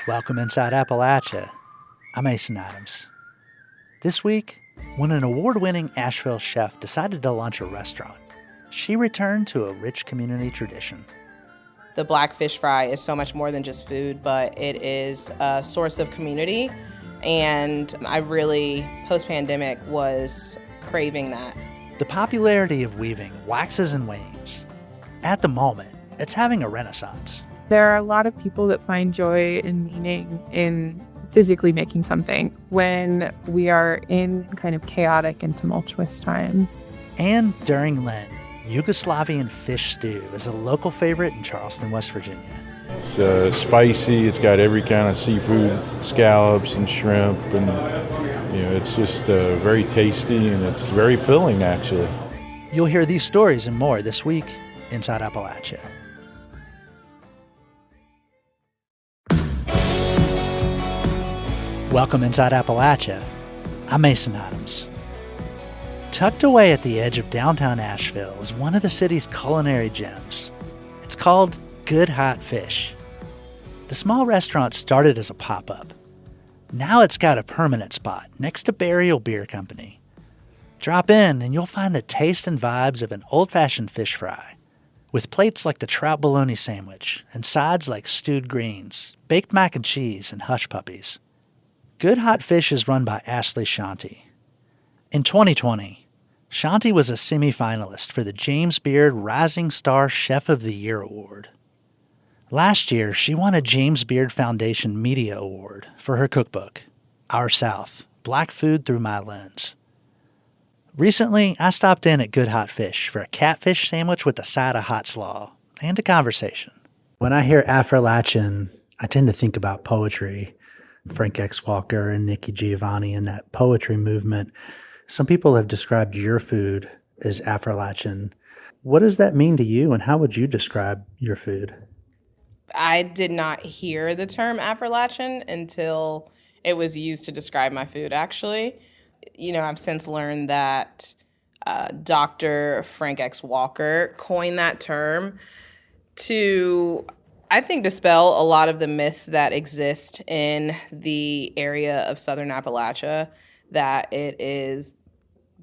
Welcome inside Appalachia. I'm Mason Adams. This week, when an award-winning Asheville chef decided to launch a restaurant, she returned to a rich community tradition. The black fish fry is so much more than just food, but it is a source of community. And I really, post-pandemic, was craving that. The popularity of weaving waxes and wanes. At the moment, it's having a renaissance. There are a lot of people that find joy and meaning in physically making something when we are in kind of chaotic and tumultuous times. And during Lent, Yugoslavian fish stew is a local favorite in Charleston, West Virginia. It's spicy, it's got every kind of seafood, scallops and shrimp, and it's just very tasty, and it's very filling, actually. You'll hear these stories and more this week inside Appalachia. Welcome inside Appalachia. I'm Mason Adams. Tucked away at the edge of downtown Asheville is one of the city's culinary gems. It's called Good Hot Fish. The small restaurant started as a pop-up. Now it's got a permanent spot next to Burial Beer Company. Drop in and you'll find the taste and vibes of an old-fashioned fish fry, with plates like the trout bologna sandwich and sides like stewed greens, baked mac and cheese, and hush puppies. Good Hot Fish is run by Ashley Shanti. In 2020, Shanti was a semifinalist for the James Beard Rising Star Chef of the Year Award. Last year, she won a James Beard Foundation Media Award for her cookbook, Our South, Black Food Through My Lens. Recently, I stopped in at Good Hot Fish for a catfish sandwich with a side of hot slaw and a conversation. When I hear Appalachian, I tend to think about poetry. Frank X. Walker and Nikki Giovanni and that poetry movement. Some people have described your food as Appalachian. What does that mean to you, and how would you describe your food? I did not hear the term Appalachian until it was used to describe my food, actually. I've since learned that Dr. Frank X. Walker coined that term to, I think, dispel a lot of the myths that exist in the area of Southern Appalachia, that it is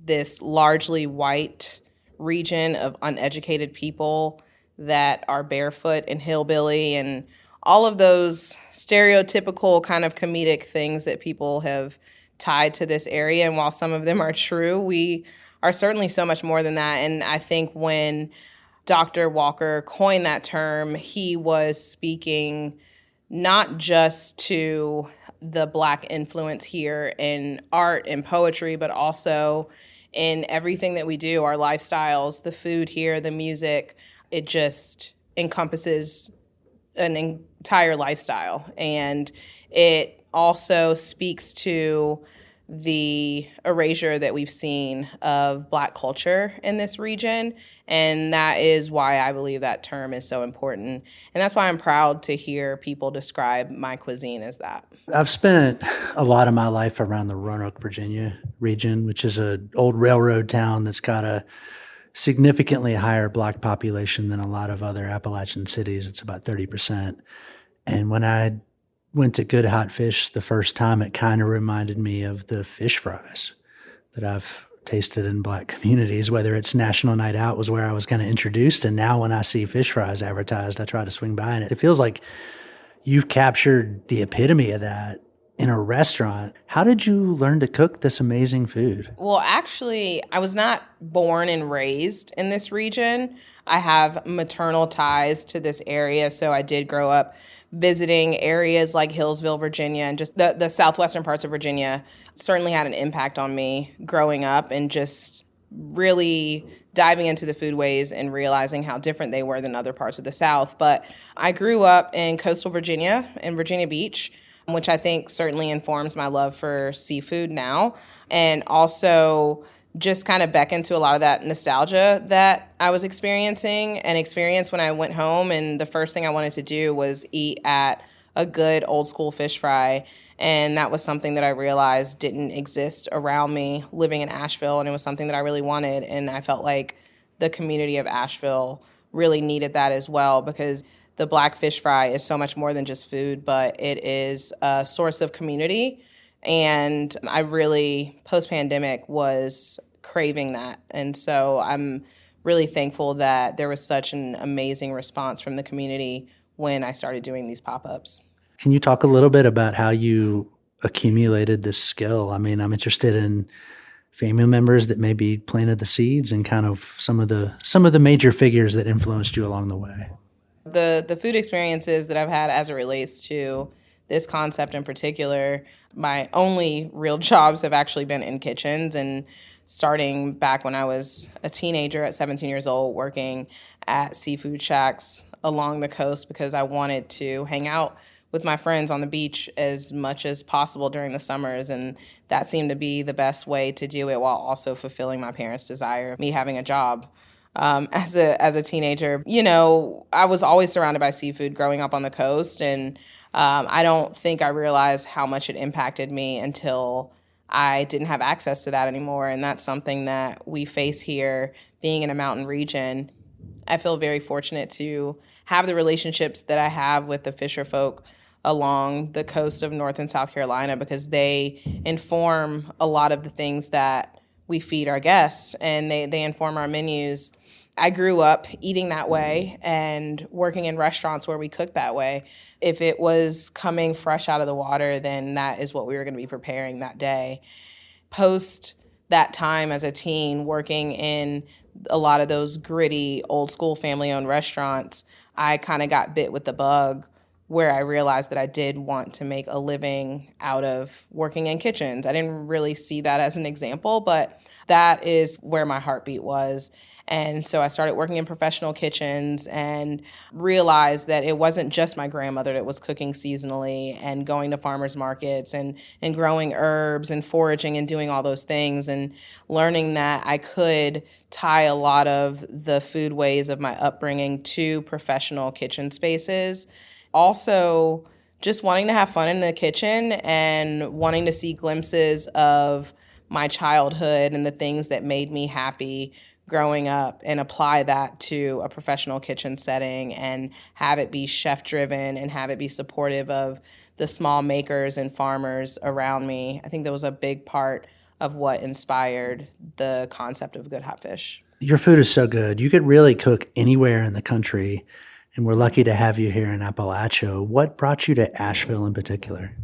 this largely white region of uneducated people that are barefoot and hillbilly and all of those stereotypical kind of comedic things that people have tied to this area. And while some of them are true, we are certainly so much more than that. And I think when Dr. Walker coined that term, he was speaking not just to the Black influence here in art and poetry, but also in everything that we do, our lifestyles, the food here, the music. It just encompasses an entire lifestyle. And it also speaks to the erasure that we've seen of Black culture in this region. And that is why I believe that term is so important. And that's why I'm proud to hear people describe my cuisine as that. I've spent a lot of my life around the Roanoke, Virginia region, which is an old railroad town that's got a significantly higher Black population than a lot of other Appalachian cities. It's about 30%. And when I went to Good Hot Fish the first time, it kind of reminded me of the fish fries that I've tasted in Black communities. Whether it's National Night Out was where I was kind of introduced, and now when I see fish fries advertised, I try to swing by, and it feels like you've captured the epitome of that in a restaurant. How did you learn to cook this amazing food? Well, actually, I was not born and raised in this region. I have maternal ties to this area, so I did grow up visiting areas like Hillsville, Virginia, and just the southwestern parts of Virginia. Certainly had an impact on me growing up, and just really diving into the foodways and realizing how different they were than other parts of the South. But I grew up in coastal Virginia, in Virginia Beach, which I think certainly informs my love for seafood now, and also just kind of beckoned to a lot of that nostalgia that I was experiencing and experienced when I went home. And the first thing I wanted to do was eat at a good old school fish fry. And that was something that I realized didn't exist around me living in Asheville. And it was something that I really wanted. And I felt like the community of Asheville really needed that as well, because the black fish fry is so much more than just food, but it is a source of community. And I really, post-pandemic, was craving that. And so I'm really thankful that there was such an amazing response from the community when I started doing these pop-ups. Can you talk a little bit about how you accumulated this skill? I mean, I'm interested in family members that maybe planted the seeds and kind of some of the major figures that influenced you along the way. The food experiences that I've had as it relates to this concept in particular, my only real jobs have actually been in kitchens, and starting back when I was a teenager at 17 years old, working at seafood shacks along the coast because I wanted to hang out with my friends on the beach as much as possible during the summers, and that seemed to be the best way to do it while also fulfilling my parents' desire of me having a job. As a teenager, I was always surrounded by seafood growing up on the coast, and I don't think I realized how much it impacted me until I didn't have access to that anymore, and that's something that we face here, being in a mountain region. I feel very fortunate to have the relationships that I have with the fisher folk along the coast of North and South Carolina, because they inform a lot of the things that we feed our guests, and they inform our menus. I grew up eating that way and working in restaurants where we cook that way. If it was coming fresh out of the water, then that is what we were going to be preparing that day. Post that time as a teen, working in a lot of those gritty, old school family-owned restaurants, I kind of got bit with the bug where I realized that I did want to make a living out of working in kitchens. I didn't really see that as an example, but that is where my heartbeat was. And so I started working in professional kitchens and realized that it wasn't just my grandmother that was cooking seasonally and going to farmers markets and growing herbs and foraging and doing all those things, and learning that I could tie a lot of the food ways of my upbringing to professional kitchen spaces. Also, just wanting to have fun in the kitchen and wanting to see glimpses of my childhood and the things that made me happy growing up and apply that to a professional kitchen setting and have it be chef-driven and have it be supportive of the small makers and farmers around me. I think that was a big part of what inspired the concept of Good Hot Fish. Your food is so good. You could really cook anywhere in the country, and we're lucky to have you here in Appalachia. What brought you to Asheville in particular?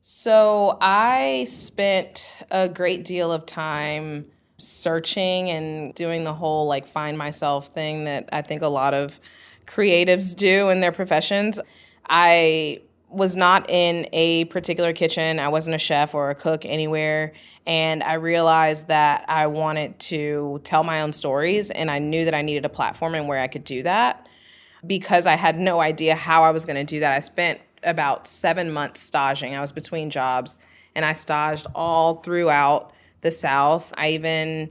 So I spent a great deal of time searching and doing the whole find myself thing that I think a lot of creatives do in their professions. I was not in a particular kitchen. I wasn't a chef or a cook anywhere. And I realized that I wanted to tell my own stories, and I knew that I needed a platform and where I could do that. Because I had no idea how I was going to do that, I spent about 7 months staging. I was between jobs, and I staged all throughout the South. I even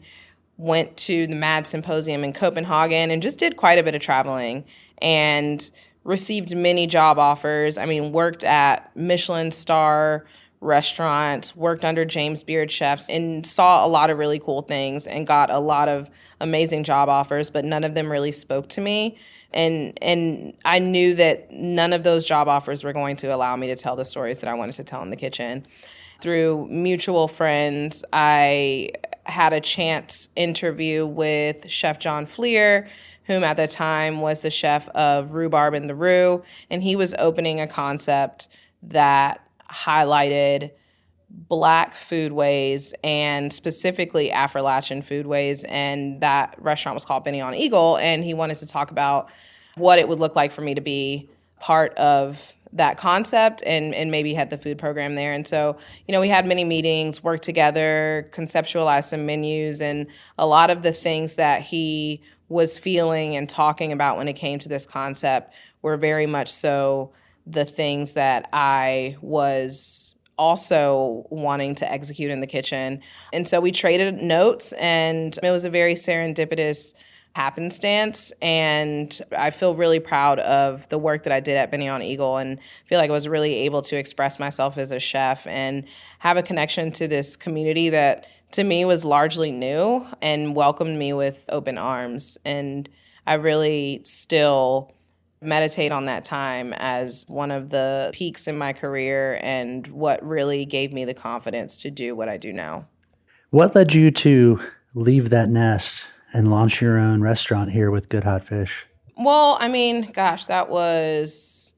went to the MAD Symposium in Copenhagen and just did quite a bit of traveling and received many job offers. I mean, worked at Michelin star restaurants, worked under James Beard chefs, and saw a lot of really cool things and got a lot of amazing job offers, but none of them really spoke to me. And I knew that none of those job offers were going to allow me to tell the stories that I wanted to tell in the kitchen. Through mutual friends, I had a chance interview with Chef John Fleer, whom at the time was the chef of Rhubarb in the Roux, and he was opening a concept that highlighted Black foodways and specifically Appalachian foodways, and that restaurant was called Benny on Eagle, and he wanted to talk about what it would look like for me to be part of that concept and maybe had the food program there. And so, we had many meetings, worked together, conceptualized some menus, and a lot of the things that he was feeling and talking about when it came to this concept were very much so the things that I was also wanting to execute in the kitchen. And so we traded notes, and it was a very serendipitous happenstance, and I feel really proud of the work that I did at Benny on Eagle, and feel like I was really able to express myself as a chef and have a connection to this community that to me was largely new and welcomed me with open arms. And I really still meditate on that time as one of the peaks in my career and what really gave me the confidence to do what I do now. What led you to leave that nest and launch your own restaurant here with Good Hot Fish? Well, I mean, gosh, that was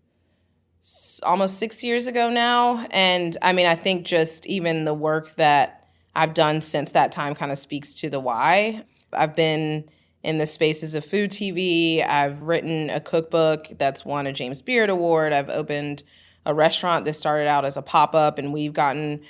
almost 6 years ago now. And I mean, I think just even the work that I've done since that time kind of speaks to the why. I've been in the spaces of food TV. I've written a cookbook that's won a James Beard Award. I've opened a restaurant that started out as a pop-up, and we've gotten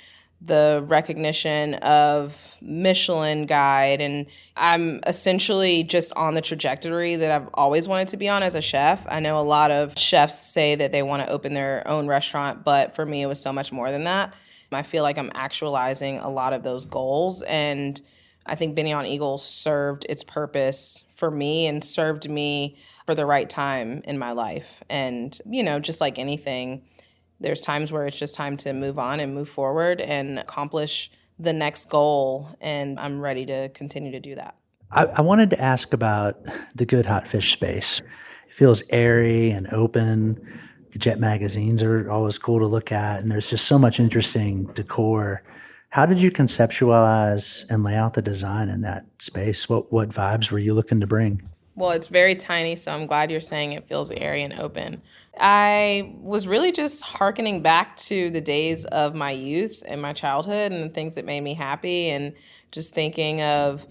the recognition of Michelin Guide. And I'm essentially just on the trajectory that I've always wanted to be on as a chef. I know a lot of chefs say that they want to open their own restaurant, but for me, it was so much more than that. I feel like I'm actualizing a lot of those goals, and I think Beyond Eagles served its purpose for me and served me for the right time in my life. And, you know, just like anything, there's times where it's just time to move on and move forward and accomplish the next goal, and I'm ready to continue to do that. I wanted to ask about the Good Hot Fish space. It feels airy and open. The Jet magazines are always cool to look at, and there's just so much interesting decor. How did you conceptualize and lay out the design in that space? What vibes were you looking to bring? Well, it's very tiny, so I'm glad you're saying it feels airy and open. I was really just hearkening back to the days of my youth and my childhood and the things that made me happy, and just thinking of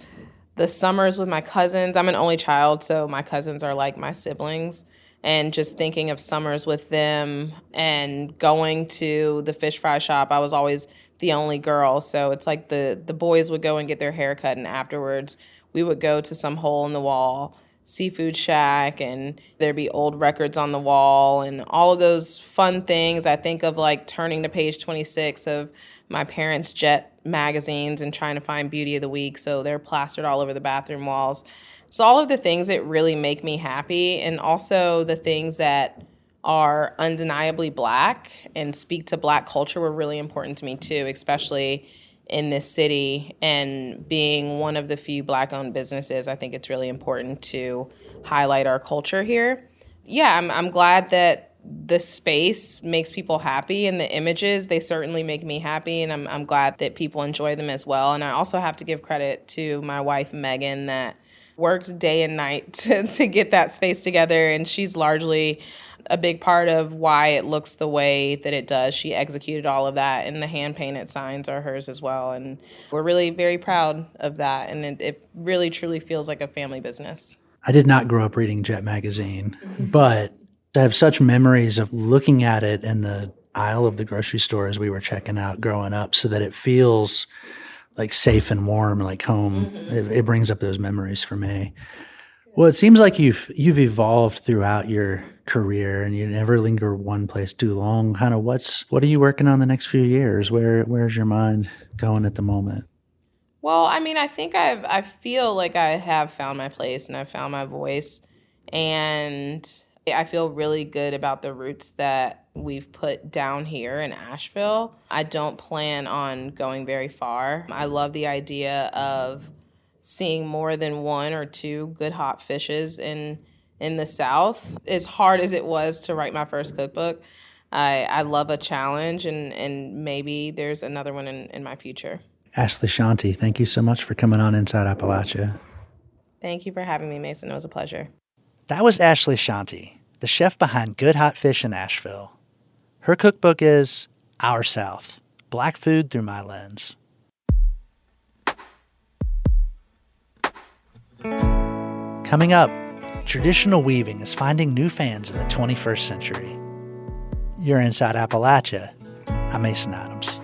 the summers with my cousins. I'm an only child, so my cousins are like my siblings. And just thinking of summers with them and going to the fish fry shop. I was always the only girl, so it's like the boys would go and get their hair cut, and afterwards we would go to some hole in the wall seafood shack, and there'd be old records on the wall and all of those fun things. I think of like turning to page 26 of my parents' Jet magazines and trying to find Beauty of the Week, so they're plastered all over the bathroom walls. So all of the things that really make me happy, and also the things that are undeniably Black and speak to Black culture, were really important to me too, especially in this city. And being one of the few Black-owned businesses, I think it's really important to highlight our culture here. Yeah, I'm glad that the space makes people happy, and the images, they certainly make me happy, and I'm glad that people enjoy them as well. And I also have to give credit to my wife, Megan, that worked day and night to get that space together, and she's largely a big part of why it looks the way that it does. She executed all of that, and the hand-painted signs are hers as well, and we're really very proud of that, and it really truly feels like a family business. I did not grow up reading Jet magazine, but I have such memories of looking at it in the aisle of the grocery store as we were checking out growing up, so that it feels like safe and warm, like home. It brings up those memories for me. Well, it seems like you've evolved throughout your career, and you never linger one place too long. Kind of what are you working on the next few years? Where's your mind going at the moment? Well, I mean, I think I feel like I have found my place and I've found my voice, and I feel really good about the roots that we've put down here in Asheville. I don't plan on going very far. I love the idea of seeing more than one or two good hot fishes in the South. As hard as it was to write my first cookbook, I love a challenge, and maybe there's another one in my future. Ashley Shanti, thank you so much for coming on Inside Appalachia. Thank you for having me, Mason. It was a pleasure. That was Ashley Shanti, the chef behind Good Hot Fish in Asheville. Her cookbook is Our South, Black Food Through My Lens. Coming up, traditional weaving is finding new fans in the 21st century. You're Inside Appalachia. I'm Mason Adams.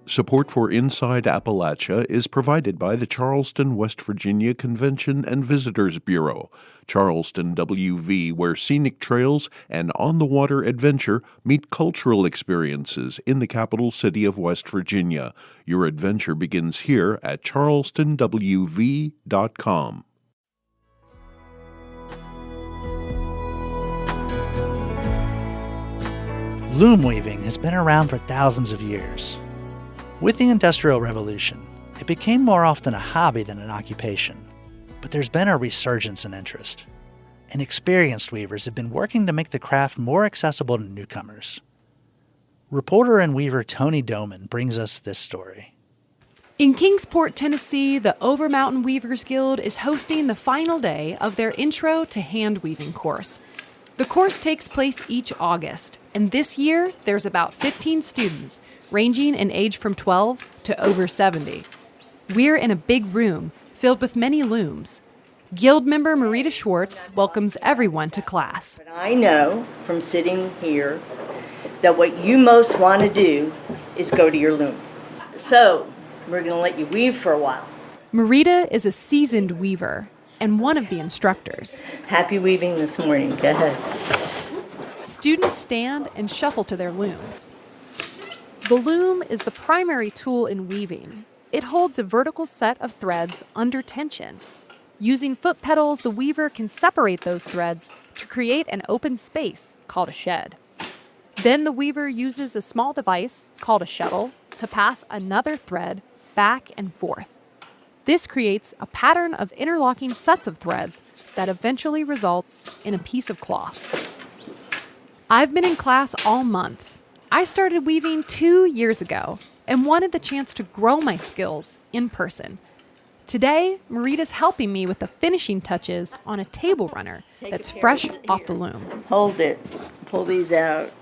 Support for Inside Appalachia is provided by the Charleston, West Virginia Convention and Visitors Bureau, Charleston WV, where scenic trails and on-the-water adventure meet cultural experiences in the capital city of West Virginia. Your adventure begins here at charlestonwv.com. Loom weaving has been around for thousands of years. With the Industrial Revolution, it became more often a hobby than an occupation, but there's been a resurgence in interest, and experienced weavers have been working to make the craft more accessible to newcomers. Reporter and weaver Tony Doman brings us this story. In Kingsport, Tennessee, the Overmountain Weavers Guild is hosting the final day of their Intro to Hand Weaving course. The course takes place each August, and this year there's about 15 students, ranging in age from 12 to over 70. We're in a big room filled with many looms. Guild member Marita Schwartz welcomes everyone to class. But I know from sitting here that what you most want to do is go to your loom. So we're going to let you weave for a while. Marita is a seasoned weaver and one of the instructors. Happy weaving this morning. Go ahead. Students stand and shuffle to their looms. The loom is the primary tool in weaving. It holds a vertical set of threads under tension. Using foot pedals, the weaver can separate those threads to create an open space called a shed. Then the weaver uses a small device called a shuttle to pass another thread back and forth. This creates a pattern of interlocking sets of threads that eventually results in a piece of cloth. I've been in class all month. I started weaving 2 years ago and wanted the chance to grow my skills in person. Today, Marita's helping me with the finishing touches on a table runner that's fresh off the loom. Hold it. Pull these out.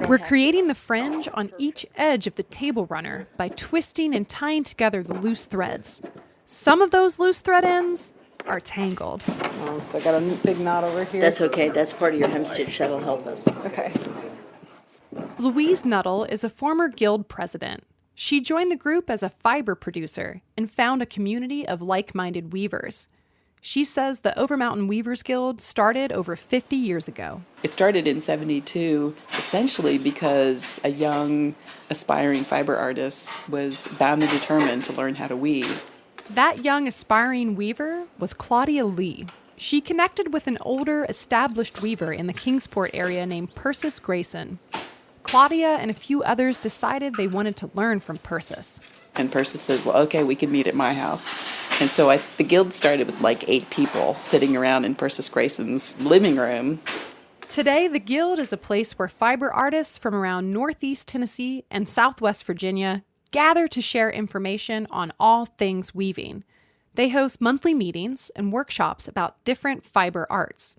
We're creating the fringe on each edge of the table runner by twisting and tying together the loose threads. Some of those loose thread ends are tangled. So I got a big knot over here. That's okay. That's part of your hemstitch. That'll help us. Okay. Louise Nuttall is a former guild president. She joined the group as a fiber producer and found a community of like-minded weavers. She says the Overmountain Weavers Guild started over 50 years ago. It started in '72 essentially because a young aspiring fiber artist was bound and determined to learn how to weave. That young aspiring weaver was Claudia Lee. She connected with an older, established weaver in the Kingsport area named Persis Grayson. Claudia and a few others decided they wanted to learn from Persis. And Persis said, well, okay, we can meet at my house. And so the guild started with like 8 people sitting around in Persis Grayson's living room. Today, the Guild is a place where fiber artists from around Northeast Tennessee and Southwest Virginia gather to share information on all things weaving. They host monthly meetings and workshops about different fiber arts.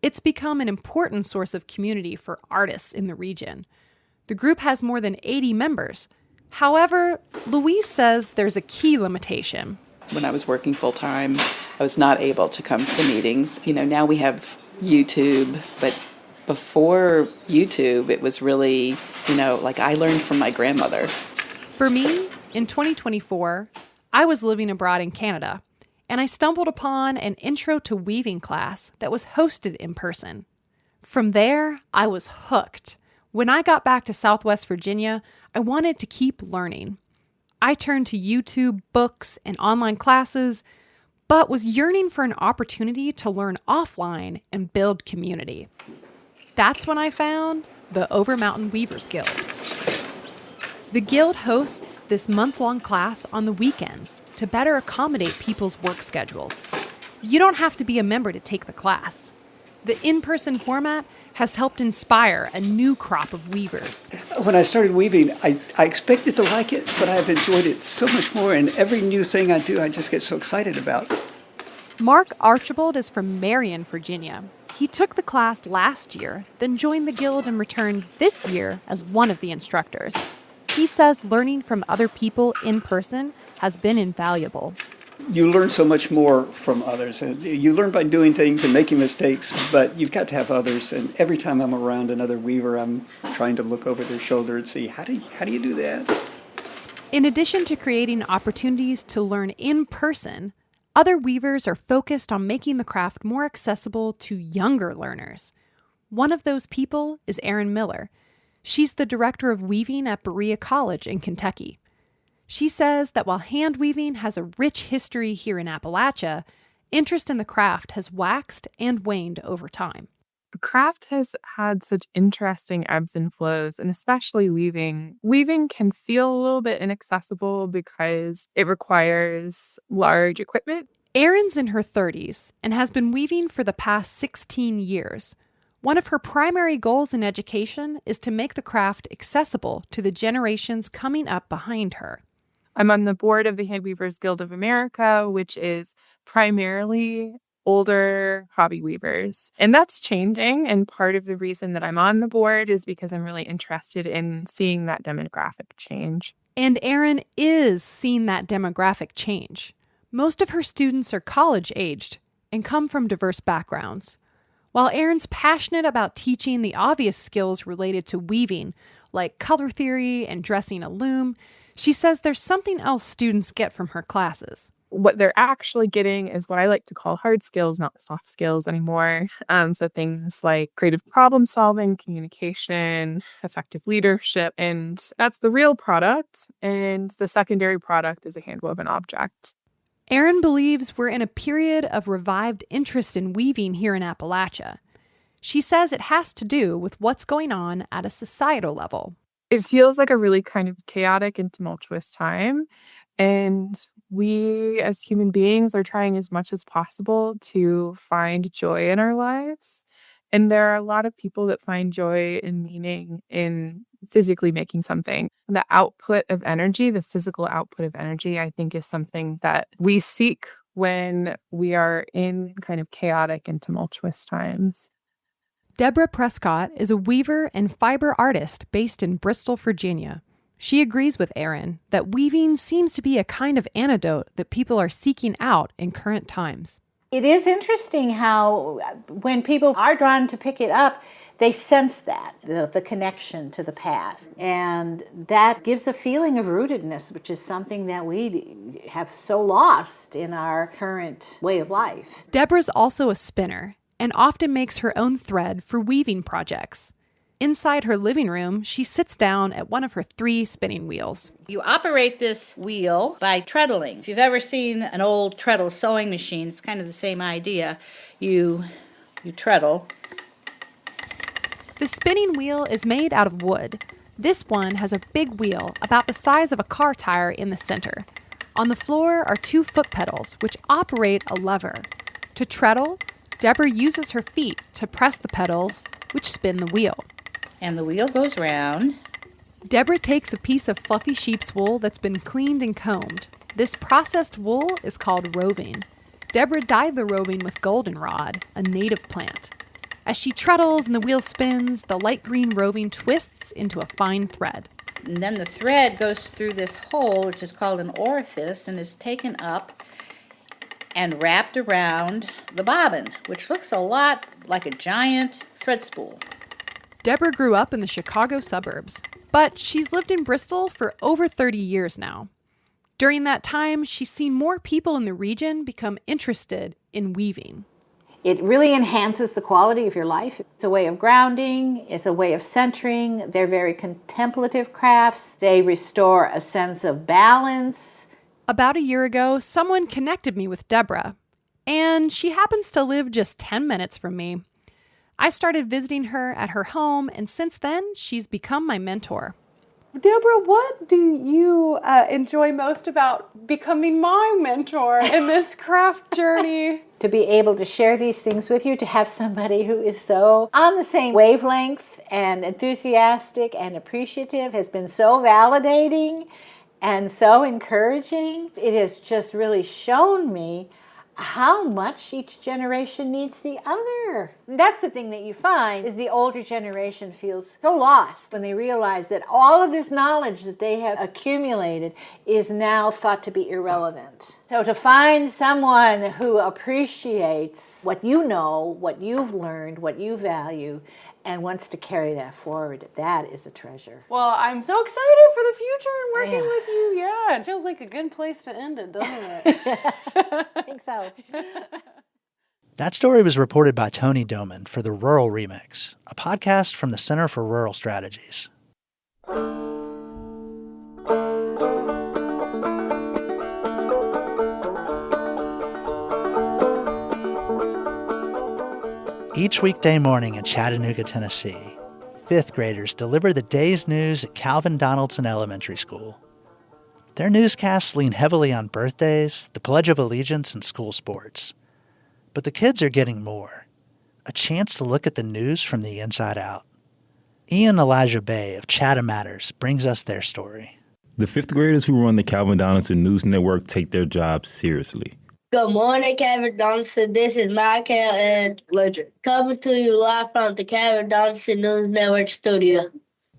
It's become an important source of community for artists in the region. The group has more than 80 members. However, Louise says there's a key limitation. When I was working full-time, I was not able to come to the meetings. Now we have YouTube, but before YouTube, it was really, like I learned from my grandmother. For me, in 2024, I was living abroad in Canada, and I stumbled upon an intro to weaving class that was hosted in person. From there, I was hooked. When I got back to Southwest Virginia, I wanted to keep learning. I turned to YouTube, books, and online classes, but was yearning for an opportunity to learn offline and build community. That's when I found the Overmountain Weavers Guild. The Guild hosts this month-long class on the weekends to better accommodate people's work schedules. You don't have to be a member to take the class. The in-person format has helped inspire a new crop of weavers. When I started weaving, I expected to like it, but I've enjoyed it so much more, and every new thing I do, I just get so excited about. Mark Archibald is from Marion, Virginia. He took the class last year, then joined the Guild and returned this year as one of the instructors. He says learning from other people in person has been invaluable. You learn so much more from others. And you learn by doing things and making mistakes, but you've got to have others. And every time I'm around another weaver, I'm trying to look over their shoulder and see, how do you do that? In addition to creating opportunities to learn in person, other weavers are focused on making the craft more accessible to younger learners. One of those people is Erin Miller. She's the director of weaving at Berea College in Kentucky. She says that while hand weaving has a rich history here in Appalachia, interest in the craft has waxed and waned over time. Craft has had such interesting ebbs and flows, and especially weaving. Weaving can feel a little bit inaccessible because it requires large equipment. Erin's in her 30s and has been weaving for the past 16 years. One of her primary goals in education is to make the craft accessible to the generations coming up behind her. I'm on the board of the Hand Weavers Guild of America, which is primarily older hobby weavers. And that's changing. And part of the reason that I'm on the board is because I'm really interested in seeing that demographic change. And Erin is seeing that demographic change. Most of her students are college-aged and come from diverse backgrounds. While Erin's passionate about teaching the obvious skills related to weaving, like color theory and dressing a loom, she says there's something else students get from her classes. What they're actually getting is what I like to call hard skills, not soft skills anymore. So things like creative problem solving, communication, effective leadership, and that's the real product. And the secondary product is a handwoven object. Erin believes we're in a period of revived interest in weaving here in Appalachia. She says it has to do with what's going on at a societal level. It feels like a really kind of chaotic and tumultuous time. And we as human beings are trying as much as possible to find joy in our lives. And there are a lot of people that find joy and meaning in physically making something. The output of energy, the physical output of energy, I think is something that we seek when we are in kind of chaotic and tumultuous times. Deborah Prescott is a weaver and fiber artist based in Bristol, Virginia. She agrees with Erin that weaving seems to be a kind of antidote that people are seeking out in current times. It is interesting how when people are drawn to pick it up, they sense that, the connection to the past. And that gives a feeling of rootedness, which is something that we have so lost in our current way of life. Deborah's also a spinner and often makes her own thread for weaving projects. Inside her living room, she sits down at one of her 3 spinning wheels. You operate this wheel by treadling. If you've ever seen an old treadle sewing machine, it's kind of the same idea. You treadle. The spinning wheel is made out of wood. This one has a big wheel about the size of a car tire in the center. On the floor are 2 foot pedals, which operate a lever. To treadle, Deborah uses her feet to press the pedals, which spin the wheel. And the wheel goes round. Deborah takes a piece of fluffy sheep's wool that's been cleaned and combed. This processed wool is called roving. Deborah dyed the roving with goldenrod, a native plant. As she treadles and the wheel spins, the light green roving twists into a fine thread. And then the thread goes through this hole, which is called an orifice, and is taken up and wrapped around the bobbin, which looks a lot like a giant thread spool. Deborah grew up in the Chicago suburbs, but she's lived in Bristol for over 30 years now. During that time, she's seen more people in the region become interested in weaving. It really enhances the quality of your life. It's a way of grounding, it's a way of centering. They're very contemplative crafts. They restore a sense of balance. About a year ago, someone connected me with Deborah, and she happens to live just 10 minutes from me. I started visiting her at her home, and since then, she's become my mentor. Deborah, what do you enjoy most about becoming my mentor in this craft journey? To be able to share these things with you, to have somebody who is so on the same wavelength and enthusiastic and appreciative has been so validating and so encouraging. It has just really shown me how much each generation needs the other. That's the thing that you find is the older generation feels so lost when they realize that all of this knowledge that they have accumulated is now thought to be irrelevant. So to find someone who appreciates what you know, what you've learned, what you value, and wants to carry that forward. That is a treasure. Well, I'm so excited for the future and working with you. Yeah, it feels like a good place to end it, doesn't it? I think so. That story was reported by Tony Doman for the Rural Remix, a podcast from the Center for Rural Strategies. Each weekday morning in Chattanooga, Tennessee, fifth graders deliver the day's news at Calvin Donaldson Elementary School. Their newscasts lean heavily on birthdays, the Pledge of Allegiance, and school sports. But the kids are getting more. A chance to look at the news from the inside out. Ian Elijah Bay of Chatham Matters brings us their story. The fifth graders who run the Calvin Donaldson News Network take their job seriously. Good morning, Calvin Donaldson. This is Michael and Ledger coming to you live from the Calvin Donaldson News Network studio.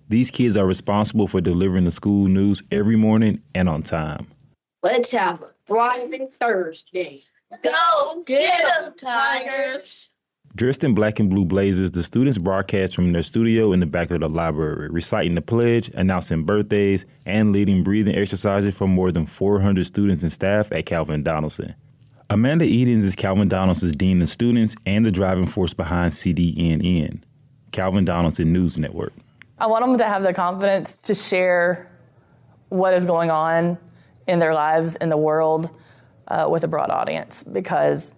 These kids are responsible for delivering the school news every morning and on time. Let's have a thriving Thursday. Go get 'em, Tigers! Dressed in black and blue blazers, the students broadcast from their studio in the back of the library, reciting the pledge, announcing birthdays, and leading breathing exercises for more than 400 students and staff at Calvin Donaldson. Amanda Edens is Calvin Donaldson's Dean of Students and the driving force behind CDNN, Calvin Donaldson News Network. I want them to have the confidence to share what is going on in their lives, in the world, with a broad audience, because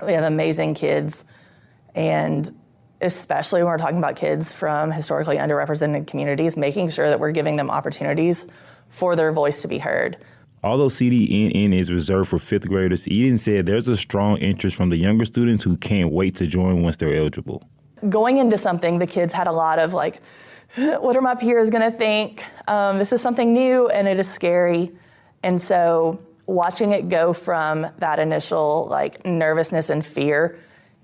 we have amazing kids, and especially when we're talking about kids from historically underrepresented communities, making sure that we're giving them opportunities for their voice to be heard. Although CDNN is reserved for fifth graders, Eden said there's a strong interest from the younger students who can't wait to join once they're eligible. Going into something, the kids had a lot of like, what are my peers gonna think? This is something new and it is scary. And so watching it go from that initial like nervousness and fear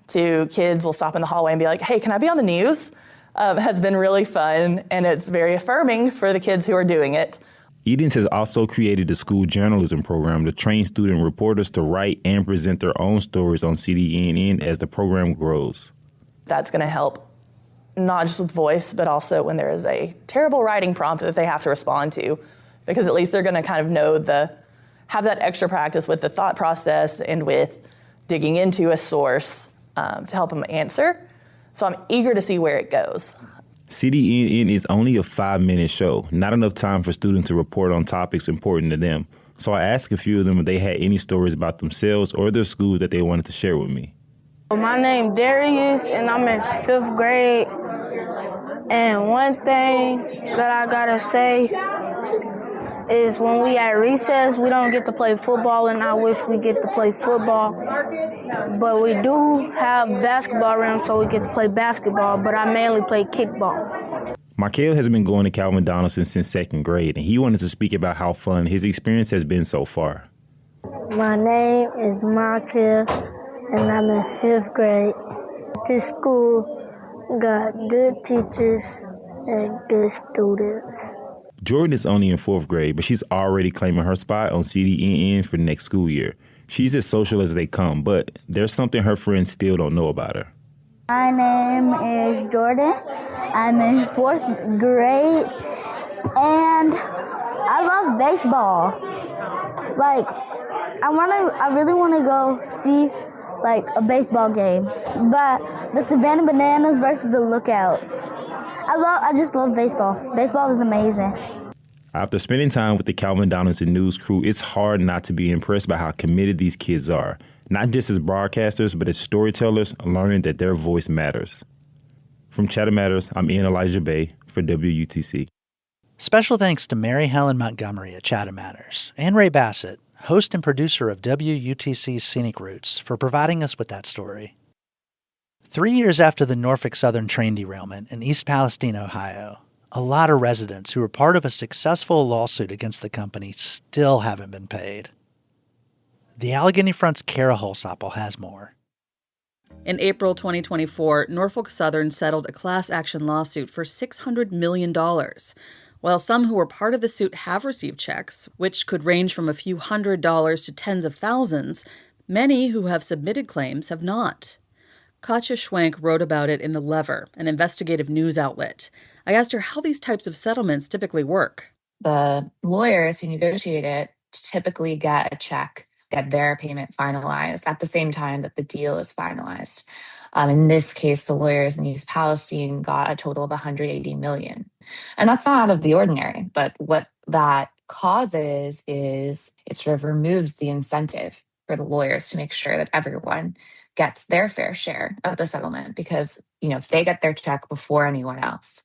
to kids will stop in the hallway and be like, hey, can I be on the news? Has been really fun, and it's very affirming for the kids who are doing it. Edens has also created a school journalism program to train student reporters to write and present their own stories on CDNN as the program grows. That's going to help not just with voice, but also when there is a terrible writing prompt that they have to respond to, because at least they're going to kind of know have that extra practice with the thought process and with digging into a source to help them answer. So I'm eager to see where it goes. CDNN is only a 5-minute show, not enough time for students to report on topics important to them. So I asked a few of them if they had any stories about themselves or their school that they wanted to share with me. My name's Darius, and I'm in 5th grade. And one thing that I gotta say is when we at recess, we don't get to play football, and I wish we get to play football. But we do have basketball around, so we get to play basketball, but I mainly play kickball. Michael has been going to Calvin Donaldson since 2nd grade, and he wanted to speak about how fun his experience has been so far. My name is Michael, and I'm in 5th grade. This school got good teachers and good students. Jordan is only in 4th grade, but she's already claiming her spot on CDNN for next school year. She's as social as they come, but there's something her friends still don't know about her. My name is Jordan. I'm in 4th grade, and I love baseball. Like, I really want to go see like a baseball game, but the Savannah Bananas versus the Lookouts. I just love baseball. Baseball is amazing. After spending time with the Calvin Donaldson News crew, it's hard not to be impressed by how committed these kids are, not just as broadcasters, but as storytellers, learning that their voice matters. From Chatham Matters, I'm Ian Elijah Bay for WUTC. Special thanks to Mary Helen Montgomery at Chatham Matters and Ray Bassett, host and producer of WUTC's Scenic Routes, for providing us with that story. 3 years after the Norfolk Southern train derailment in East Palestine, Ohio, a lot of residents who were part of a successful lawsuit against the company still haven't been paid. The Allegheny Front's Kara Holsopple has more. In April 2024, Norfolk Southern settled a class action lawsuit for $600 million. While some who were part of the suit have received checks, which could range from a few $100s to tens of thousands, many who have submitted claims have not. Katja Schwenk wrote about it in The Lever, an investigative news outlet. I asked her how these types of settlements typically work. The lawyers who negotiate it typically get a check, get their payment finalized at the same time that the deal is finalized. In this case, the lawyers in East Palestine got a total of $180 million. And that's not out of the ordinary, but what that causes is it sort of removes the incentive for the lawyers to make sure that everyone gets their fair share of the settlement because, if they get their check before anyone else,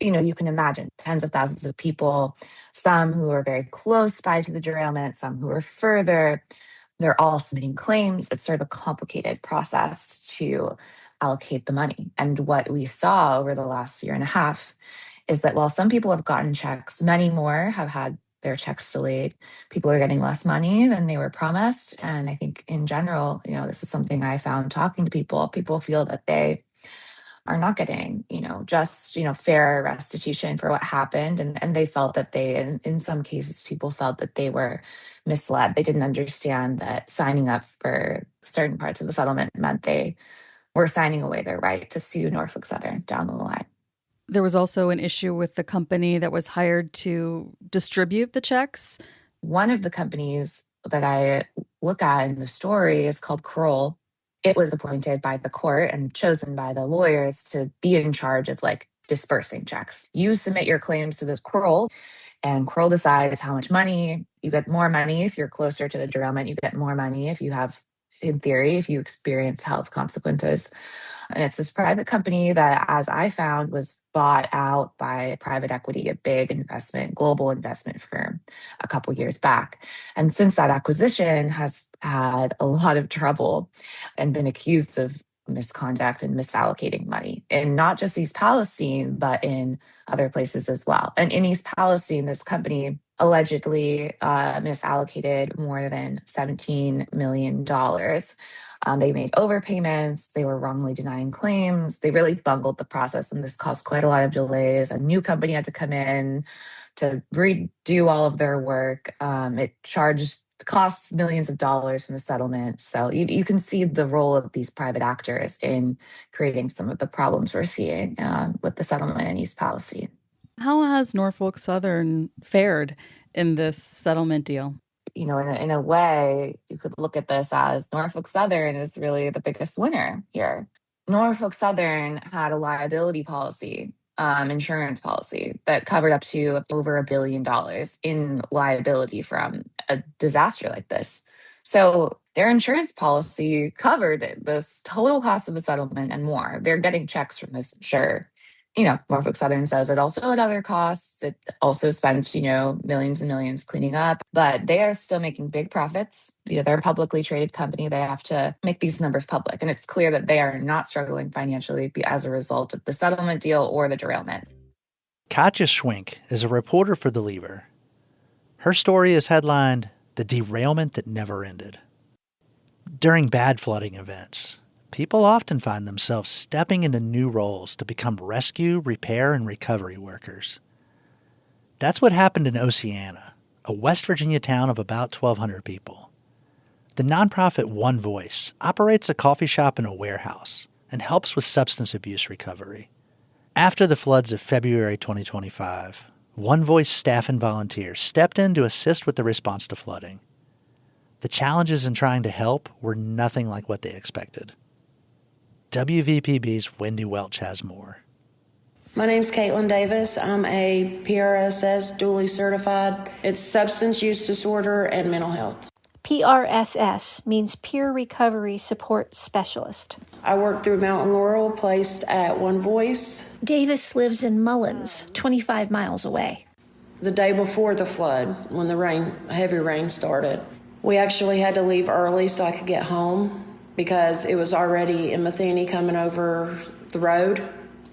you can imagine tens of thousands of people, some who are very close by to the derailment, some who are further, they're all submitting claims. It's sort of a complicated process to allocate the money. And what we saw over the last year and a half is that while some people have gotten checks, many more have had their checks delayed. People are getting less money than they were promised. And I think in general, this is something I found talking to people. People feel that they are not getting, just, fair restitution for what happened. And they felt that in some cases, people felt that they were misled. They didn't understand that signing up for certain parts of the settlement meant they were signing away their right to sue Norfolk Southern down the line. There was also an issue with the company that was hired to distribute the checks. One of the companies that I look at in the story is called Kroll. It was appointed by the court and chosen by the lawyers to be in charge of dispersing checks. You submit your claims to this Kroll, and Kroll decides how much money. You get more money if you're closer to the derailment. You get more money if you have, in theory, if you experience health consequences. And it's this private company that, as I found, was bought out by private equity, a big global investment firm a couple years back. And since that acquisition has had a lot of trouble and been accused of misconduct and misallocating money in not just East Palestine, but in other places as well. And in East Palestine, this company allegedly misallocated more than $17 million. They made overpayments. They were wrongly denying claims. They really bungled the process, and this caused quite a lot of delays. A new company had to come in to redo all of their work. It cost millions of dollars from the settlement. So you can see the role of these private actors in creating some of the problems we're seeing with the settlement in East Palestine. How has Norfolk Southern fared in this settlement deal? In a way, you could look at this as Norfolk Southern is really the biggest winner here. Norfolk Southern had a liability policy, insurance policy that covered up to over $1 billion in liability from a disaster like this. So their insurance policy covered the total cost of the settlement and more. They're getting checks from this insurer. Norfolk Southern says it also had other costs. It also spent, millions and millions cleaning up, but they are still making big profits. They're a publicly traded company. They have to make these numbers public. And it's clear that they are not struggling financially as a result of the settlement deal or the derailment. Katja Schwenk is a reporter for The Lever. Her story is headlined, "The Derailment That Never Ended." During bad flooding events, people often find themselves stepping into new roles to become rescue, repair, and recovery workers. That's what happened in Oceana, a West Virginia town of about 1,200 people. The nonprofit One Voice operates a coffee shop and a warehouse and helps with substance abuse recovery. After the floods of February 2025, One Voice staff and volunteers stepped in to assist with the response to flooding. The challenges in trying to help were nothing like what they expected. WVPB's Wendy Welch has more. My name's Caitlin Davis. I'm a PRSS dually certified. It's substance use disorder and mental health. PRSS means Peer Recovery Support Specialist. I work through Mountain Laurel, placed at One Voice. Davis lives in Mullins, 25 miles away. The day before the flood, when the heavy rain started, we actually had to leave early so I could get home because it was already in Matheny coming over the road.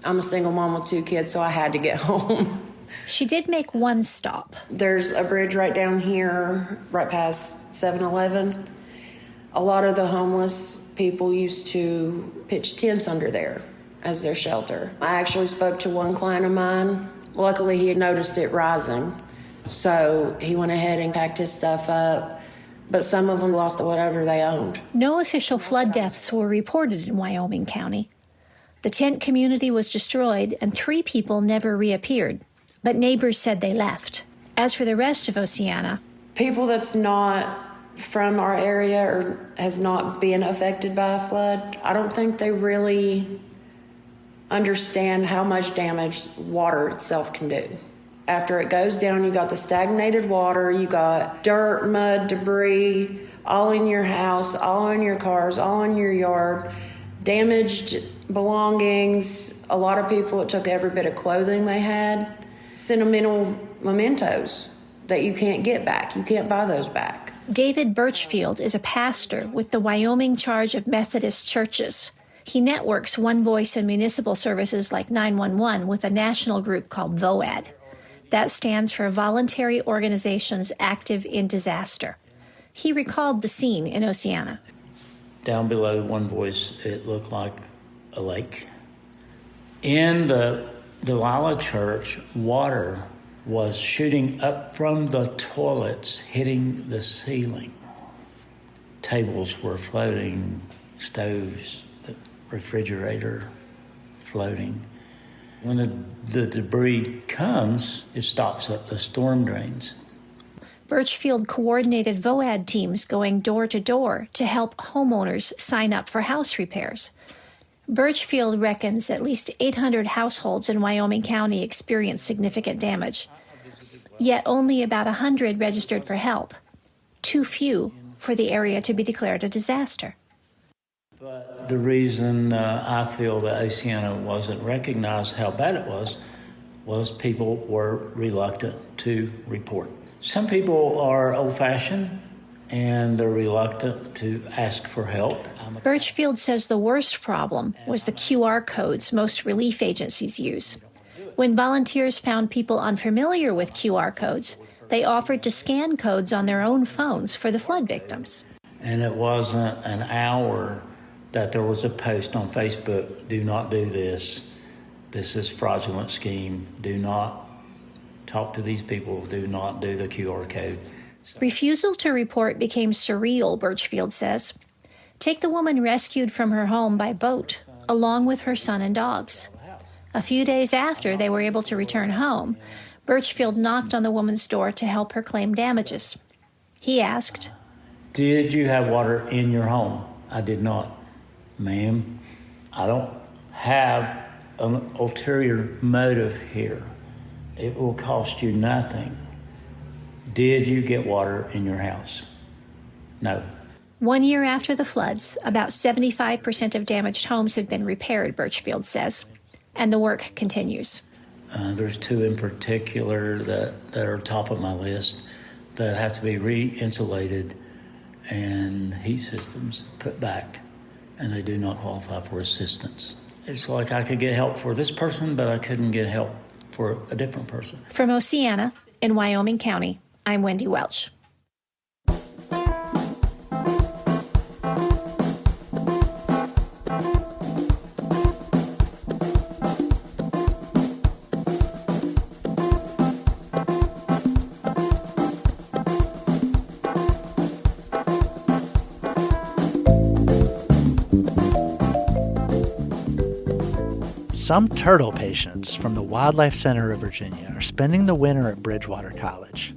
I'm a single mom with 2 kids, so I had to get home. She did make one stop. There's a bridge right down here, right past 7-Eleven. A lot of the homeless people used to pitch tents under there as their shelter. I actually spoke to one client of mine. Luckily, he had noticed it rising, so he went ahead and packed his stuff up, but some of them lost whatever they owned. No official flood deaths were reported in Wyoming County. The tent community was destroyed and 3 people never reappeared, but neighbors said they left. As for the rest of Oceana, people that's not from our area or has not been affected by a flood, I don't think they really understand how much damage water itself can do. After it goes down, you got the stagnated water, you got dirt, mud, debris, all in your house, all in your cars, all in your yard, damaged belongings. A lot of people, it took every bit of clothing they had. Sentimental mementos that you can't get back. You can't buy those back. David Birchfield is a pastor with the Wyoming Charge of Methodist Churches. He networks One Voice and municipal services like 911 with a national group called VOAD. That stands for Voluntary Organizations Active in Disaster. He recalled the scene in Oceana. Down below One Voice, it looked like a lake. In the Delilah Church, water was shooting up from the toilets, hitting the ceiling. Tables were floating, stoves, the refrigerator floating. When the debris comes, it stops up the storm drains. Birchfield coordinated VOAD teams going door to door to help homeowners sign up for house repairs. Birchfield reckons at least 800 households in Wyoming County experienced significant damage. Yet only about 100 registered for help. Too few for the area to be declared a disaster. But the reason I feel that Oceana wasn't recognized how bad it was people were reluctant to report. Some people are old-fashioned and they're reluctant to ask for help. Birchfield says the worst problem was the QR codes most relief agencies use. When volunteers found people unfamiliar with QR codes, they offered to scan codes on their own phones for the flood victims. And it wasn't an hour that there was a post on Facebook, do not do this. This is fraudulent scheme. Do not talk to these people. Do not do the QR code. Refusal to report became surreal, Birchfield says. Take the woman rescued from her home by boat, along with her son and dogs. A few days after they were able to return home, Birchfield knocked on the woman's door to help her claim damages. He asked, "Did you have water in your home?" "I did not." "Ma'am, I don't have an ulterior motive here. It will cost you nothing. Did you get water in your house?" "No." 1 year after the floods, about 75% of damaged homes have been repaired, Birchfield says, and the work continues. There's 2 in particular that are top of my list that have to be re-insulated and heat systems put back, and they do not qualify for assistance. It's like I could get help for this person, but I couldn't get help for a different person. From Oceana, in Wyoming County, I'm Wendy Welch. Some turtle patients from the Wildlife Center of Virginia are spending the winter at Bridgewater College.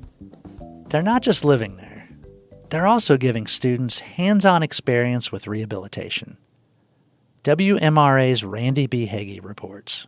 They're not just living there. They're also giving students hands-on experience with rehabilitation. WMRA's Randy B. Hagee reports.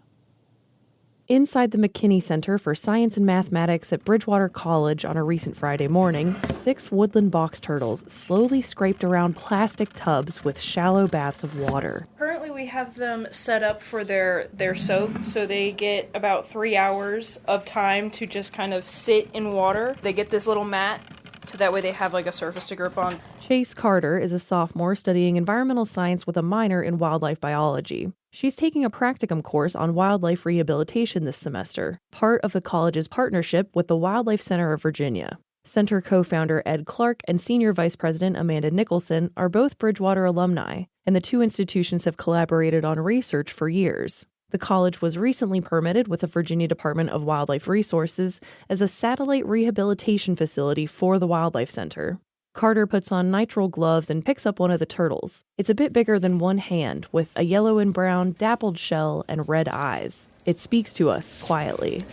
Inside the McKinney Center for Science and Mathematics at Bridgewater College on a recent Friday morning, 6 woodland box turtles slowly scraped around plastic tubs with shallow baths of water. Currently we have them set up for their soak, so they get about 3 hours of time to just kind of sit in water. They get this little mat, so that way they have like a surface to grip on. Chase Carter is a sophomore studying environmental science with a minor in wildlife biology. She's taking a practicum course on wildlife rehabilitation this semester, part of the college's partnership with the Wildlife Center of Virginia. Center co-founder Ed Clark and Senior Vice President Amanda Nicholson are both Bridgewater alumni, and the 2 institutions have collaborated on research for years. The college was recently permitted with the Virginia Department of Wildlife Resources as a satellite rehabilitation facility for the Wildlife Center. Carter puts on nitrile gloves and picks up one of the turtles. It's a bit bigger than one hand, with a yellow and brown dappled shell and red eyes. It speaks to us quietly.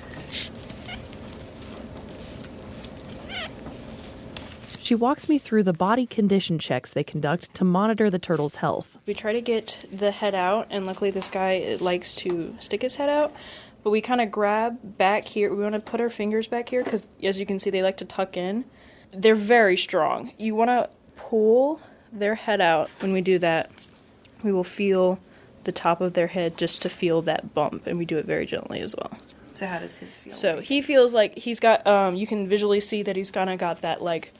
She walks me through the body condition checks they conduct to monitor the turtle's health. We try to get the head out, and luckily this guy likes to stick his head out. But we kind of grab back here. We want to put our fingers back here because, as you can see, they like to tuck in. They're very strong. You want to pull their head out. When we do that, we will feel the top of their head just to feel that bump, and we do it very gently as well. So how does his feel? So he feels like he's got, you can visually see that he's kind of got that, like,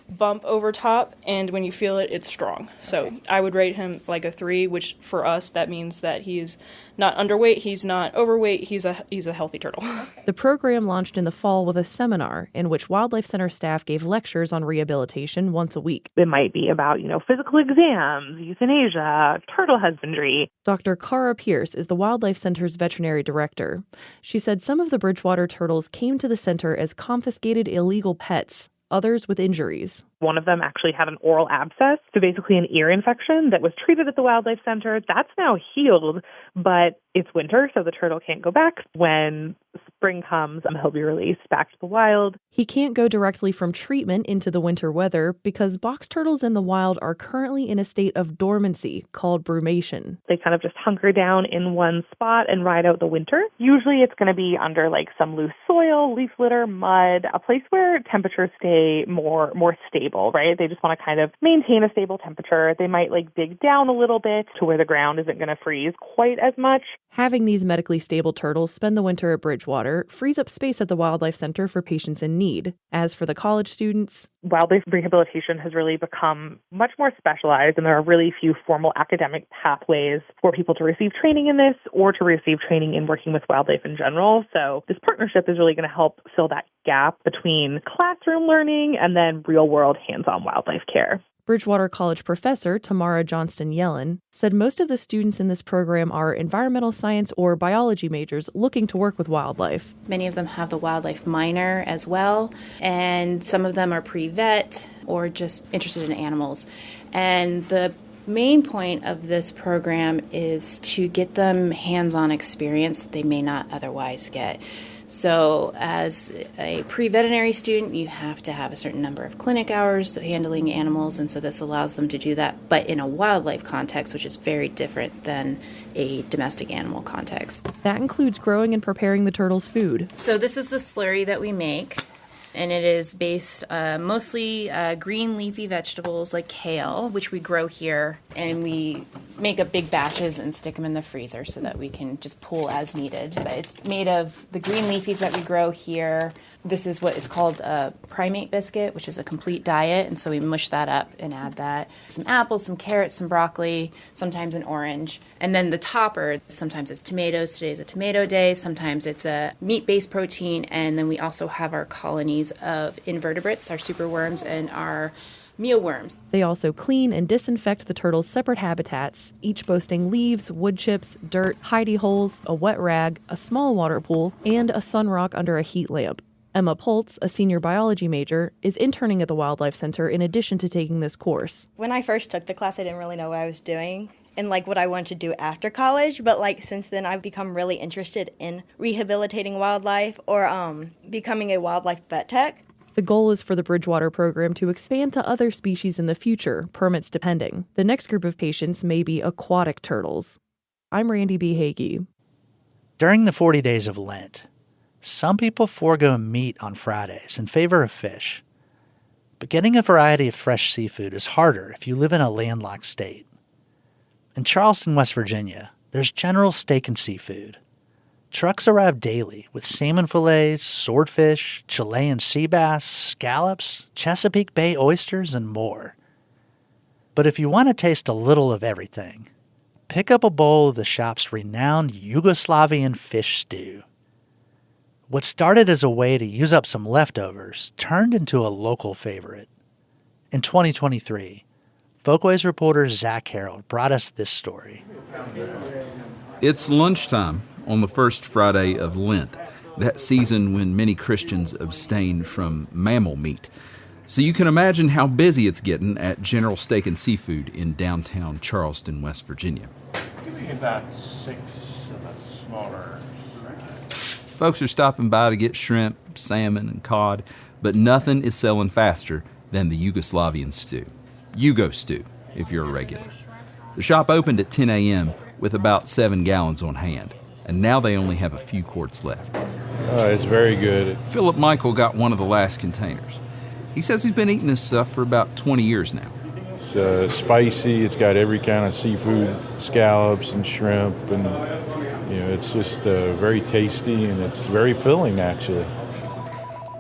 bump over top, and when you feel it, it's strong. So okay. I would rate him like a 3, which for us, that means that he's not underweight, he's not overweight, he's a healthy turtle. The program launched in the fall with a seminar in which Wildlife Center staff gave lectures on rehabilitation once a week. It might be about, physical exams, euthanasia, turtle husbandry. Dr. Cara Pierce is the Wildlife Center's veterinary director. She said some of the Bridgewater turtles came to the center as confiscated illegal pets, others with injuries. One of them actually had an oral abscess, so basically an ear infection that was treated at the Wildlife Center. That's now healed, but it's winter, so the turtle can't go back. When spring comes, he'll be released back to the wild. He can't go directly from treatment into the winter weather because box turtles in the wild are currently in a state of dormancy called brumation. They kind of just hunker down in one spot and ride out the winter. Usually it's going to be under some loose soil, leaf litter, mud, a place where temperatures stay more stable, right? They just want to kind of maintain a stable temperature. They might dig down a little bit to where the ground isn't going to freeze quite as much. Having these medically stable turtles spend the winter at Bridgewater frees up space at the Wildlife Center for patients in need. As for the college students, wildlife rehabilitation has really become much more specialized, and there are really few formal academic pathways for people to receive training in this or to receive training in working with wildlife in general. So this partnership is really going to help fill that gap between classroom learning and then real-world hands-on wildlife care. Bridgewater College professor Tamara Johnston-Yellen said most of the students in this program are environmental science or biology majors looking to work with wildlife. Many of them have the wildlife minor as well, and some of them are pre-vet or just interested in animals. And the main point of this program is to get them hands-on experience that they may not otherwise get. So as a pre-veterinary student, you have to have a certain number of clinic hours handling animals, and so this allows them to do that, but in a wildlife context, which is very different than a domestic animal context. That includes growing and preparing the turtles' food. So this is the slurry that we make, and it is based mostly green leafy vegetables like kale, which we grow here, and we make up big batches and stick them in the freezer so that we can just pull as needed. But it's made of the green leafies that we grow here. This is what is called a primate biscuit, which is a complete diet, and so we mush that up and add that. Some apples, some carrots, some broccoli, sometimes an orange. And then the topper, sometimes it's tomatoes. Today's a tomato day. Sometimes it's a meat-based protein. And then we also have our colonies of invertebrates, our superworms, and our mealworms. They also clean and disinfect the turtles' separate habitats, each boasting leaves, wood chips, dirt, hidey holes, a wet rag, a small water pool, and a sun rock under a heat lamp. Emma Poltz, a senior biology major, is interning at the Wildlife Center in addition to taking this course. When I first took the class, I didn't really know what I was doing and what I wanted to do after college, but since then I've become really interested in rehabilitating wildlife or becoming a wildlife vet tech. The goal is for the Bridgewater program to expand to other species in the future, permits depending. The next group of patients may be aquatic turtles. I'm Randy B. Hagee. During the 40 days of Lent, some people forego meat on Fridays in favor of fish. But getting a variety of fresh seafood is harder if you live in a landlocked state. In Charleston, West Virginia, there's General Steak and Seafood. Trucks arrive daily with salmon fillets, swordfish, Chilean sea bass, scallops, Chesapeake Bay oysters, and more. But if you want to taste a little of everything, pick up a bowl of the shop's renowned Yugoslavian fish stew. What started as a way to use up some leftovers turned into a local favorite. In 2023, Folkways reporter Zach Harold brought us this story. It's lunchtime on the first Friday of Lent, that season when many Christians abstain from mammal meat. So you can imagine how busy it's getting at General Steak and Seafood in downtown Charleston, West Virginia. Give me about 6 of the smaller. Folks are stopping by to get shrimp, salmon, and cod, but nothing is selling faster than the Yugoslavian stew. Yugo stew, if you're a regular. The shop opened at 10 a.m. with about 7 gallons on hand, and now they only have a few quarts left. It's very good. Philip Michael got one of the last containers. He says he's been eating this stuff for about 20 years now. It's spicy. It's got every kind of seafood, scallops and shrimp, and it's just very tasty, and it's very filling, actually.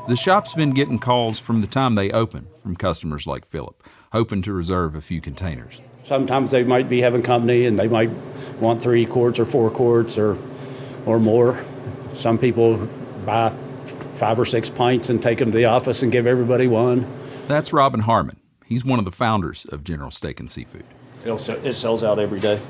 The shop's been getting calls from the time they open from customers like Philip, hoping to reserve a few containers. Sometimes they might be having company, and they might want 3 quarts or 4 quarts or more. Some people buy 5 or 6 pints and take them to the office and give everybody one. That's Robin Harmon. He's one of the founders of General Steak and Seafood. It sells out every day.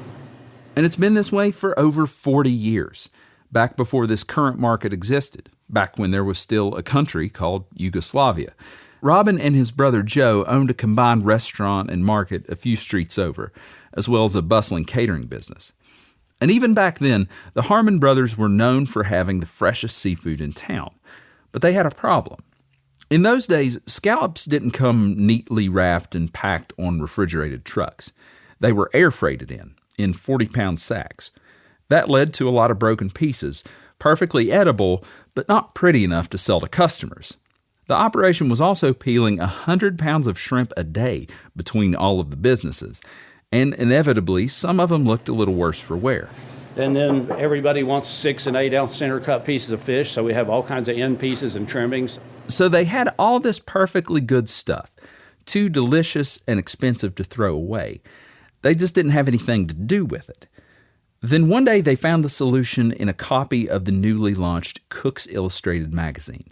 And it's been this way for over 40 years, back before this current market existed, back when there was still a country called Yugoslavia. Robin and his brother Joe owned a combined restaurant and market a few streets over, as well as a bustling catering business. And even back then, the Harmon brothers were known for having the freshest seafood in town. But they had a problem. In those days, scallops didn't come neatly wrapped and packed on refrigerated trucks. They were air freighted in 40-pound sacks. That led to a lot of broken pieces, perfectly edible, but not pretty enough to sell to customers. The operation was also peeling 100 pounds of shrimp a day between all of the businesses, and inevitably, some of them looked a little worse for wear. And then everybody wants 6 and 8 ounce center cut pieces of fish, so we have all kinds of end pieces and trimmings. So they had all this perfectly good stuff, too delicious and expensive to throw away. They just didn't have anything to do with it. Then one day they found the solution in a copy of the newly launched Cook's Illustrated magazine.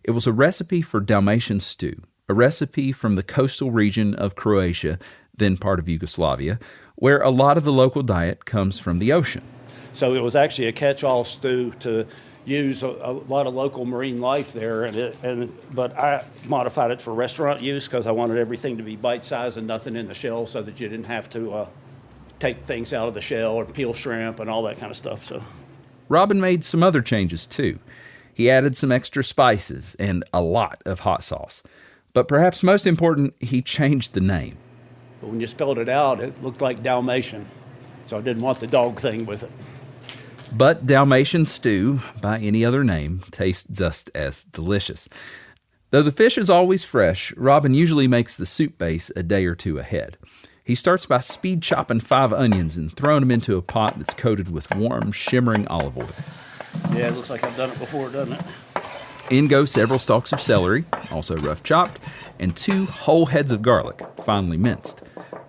It was a recipe for Dalmatian stew, a recipe from the coastal region of Croatia, then part of Yugoslavia, where a lot of the local diet comes from the ocean. So it was actually a catch-all stew to use a lot of local marine life there, but I modified it for restaurant use because I wanted everything to be bite-sized and nothing in the shell, so that you didn't have to take things out of the shell or peel shrimp and all that kind of stuff. So Robin made some other changes too. He added some extra spices and a lot of hot sauce. But perhaps most important, he changed the name. But when you spelled it out, it looked like Dalmatian, so I didn't want the dog thing with it. But Dalmatian stew, by any other name, tastes just as delicious. Though the fish is always fresh, Robin usually makes the soup base a day or two ahead. He starts by speed chopping 5 onions and throwing them into a pot that's coated with warm, shimmering olive oil. Yeah, it looks like I've done it before, doesn't it? In go several stalks of celery, also rough chopped, and 2 whole heads of garlic, finely minced.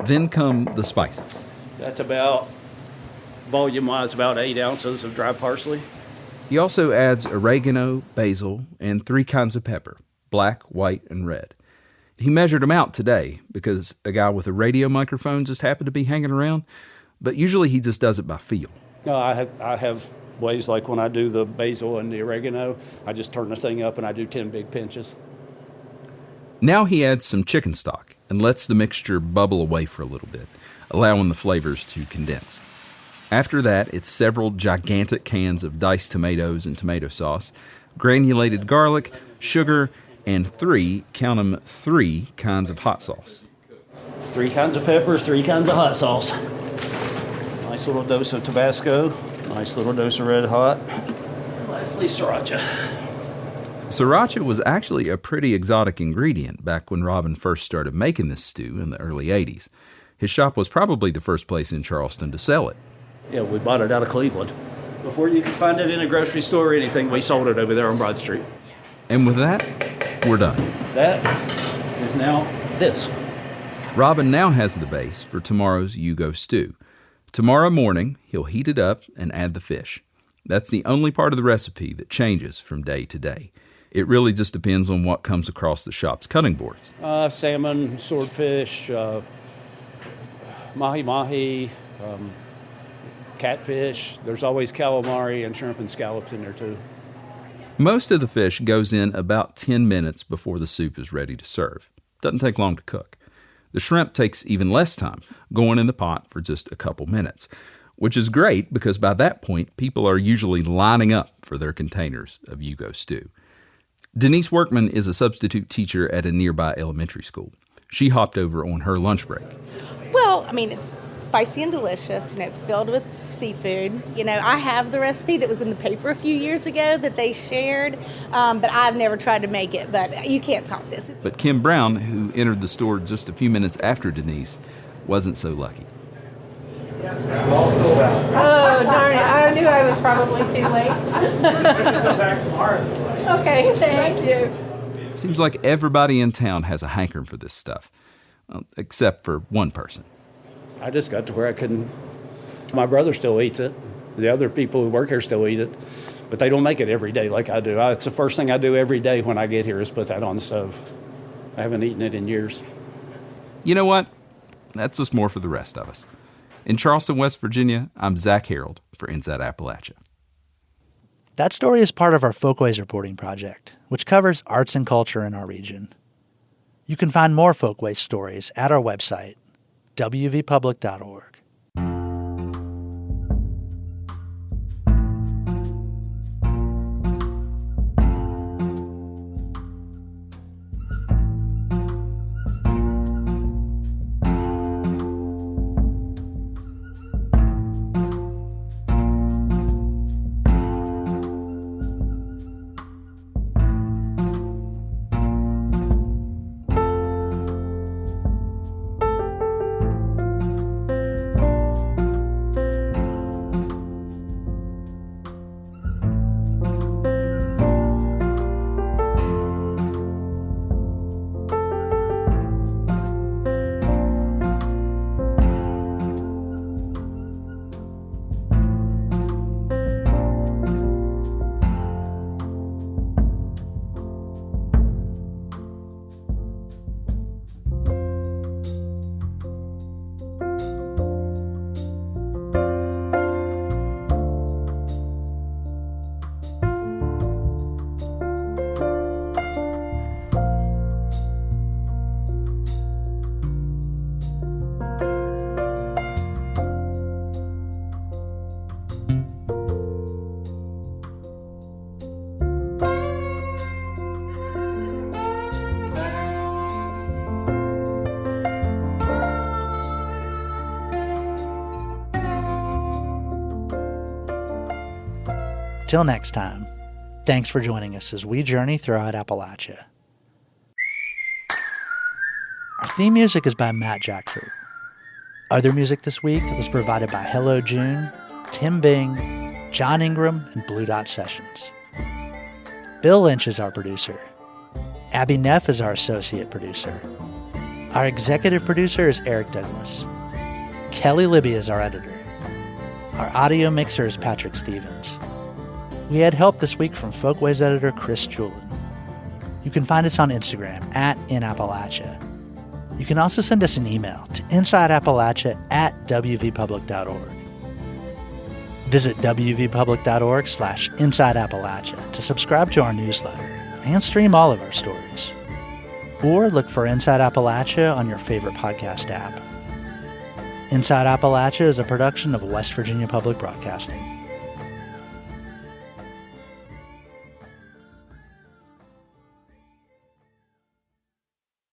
Then come the spices. That's about, volume-wise, about 8 ounces of dry parsley. He also adds oregano, basil, and 3 kinds of pepper, black, white, and red. He measured them out today because a guy with a radio microphone just happened to be hanging around, but usually he just does it by feel. No, I have ways like when I do the basil and the oregano, I just turn the thing up and I do 10 big pinches. Now he adds some chicken stock and lets the mixture bubble away for a little bit, allowing the flavors to condense. After that, it's several gigantic cans of diced tomatoes and tomato sauce, granulated garlic, sugar, and 3 kinds of hot sauce. 3 kinds of pepper, 3 kinds of hot sauce. Nice little dose of Tabasco, nice little dose of Red Hot, and lastly, sriracha. Sriracha was actually a pretty exotic ingredient back when Robin first started making this stew in the early 80s. His shop was probably the first place in Charleston to sell it. Yeah, we bought it out of Cleveland. Before you could find it in a grocery store or anything, we sold it over there on Broad Street. And with that, we're done. That is now this. Robin now has the base for tomorrow's Yugo stew. Tomorrow morning, he'll heat it up and add the fish. That's the only part of the recipe that changes from day to day. It really just depends on what comes across the shop's cutting boards. Salmon, swordfish, mahi-mahi, catfish. There's always calamari and shrimp and scallops in there too. Most of the fish goes in about 10 minutes before the soup is ready to serve. Doesn't take long to cook. The shrimp takes even less time, going in the pot for just a couple minutes, which is great because by that point, people are usually lining up for their containers of Yugo stew. Denise Workman is a substitute teacher at a nearby elementary school. She hopped over on her lunch break. Well, I mean, it's spicy and delicious, filled with seafood. I have the recipe that was in the paper a few years ago that they shared, but I've never tried to make it, but you can't top this. But Kim Brown, who entered the store just a few minutes after Denise, wasn't so lucky. Yes, ma'am. All sold out. Oh, darn it. I knew I was probably too late. Come back tomorrow. Okay, thank you. Seems like everybody in town has a hankering for this stuff, except for one person. I just got to where I couldn't. My brother still eats it. The other people who work here still eat it, but they don't make it every day like I do. It's the first thing I do every day when I get here is put that on the stove. I haven't eaten it in years. You know what? That's just more for the rest of us. In Charleston, West Virginia, I'm Zach Harold for Inside Appalachia. That story is part of our Folkways reporting project, which covers arts and culture in our region. You can find more Folkways stories at our website, wvpublic.org. Till next time, thanks for joining us as we journey throughout Appalachia. Our theme music is by Matt Jackford. Other music this week was provided by Hello June, Tim Bing, John Ingram, and Blue Dot Sessions. Bill Lynch is our producer. Abby Neff is our associate producer. Our executive producer is Eric Douglas. Kelly Libby is our editor. Our audio mixer is Patrick Stevens. We had help this week from Folkways editor Chris Julin. You can find us on Instagram @InAppalachia. You can also send us an email to insideappalachia@wvpublic.org. Visit wvpublic.org/InsideAppalachia to subscribe to our newsletter and stream all of our stories. Or look for Inside Appalachia on your favorite podcast app. Inside Appalachia is a production of West Virginia Public Broadcasting.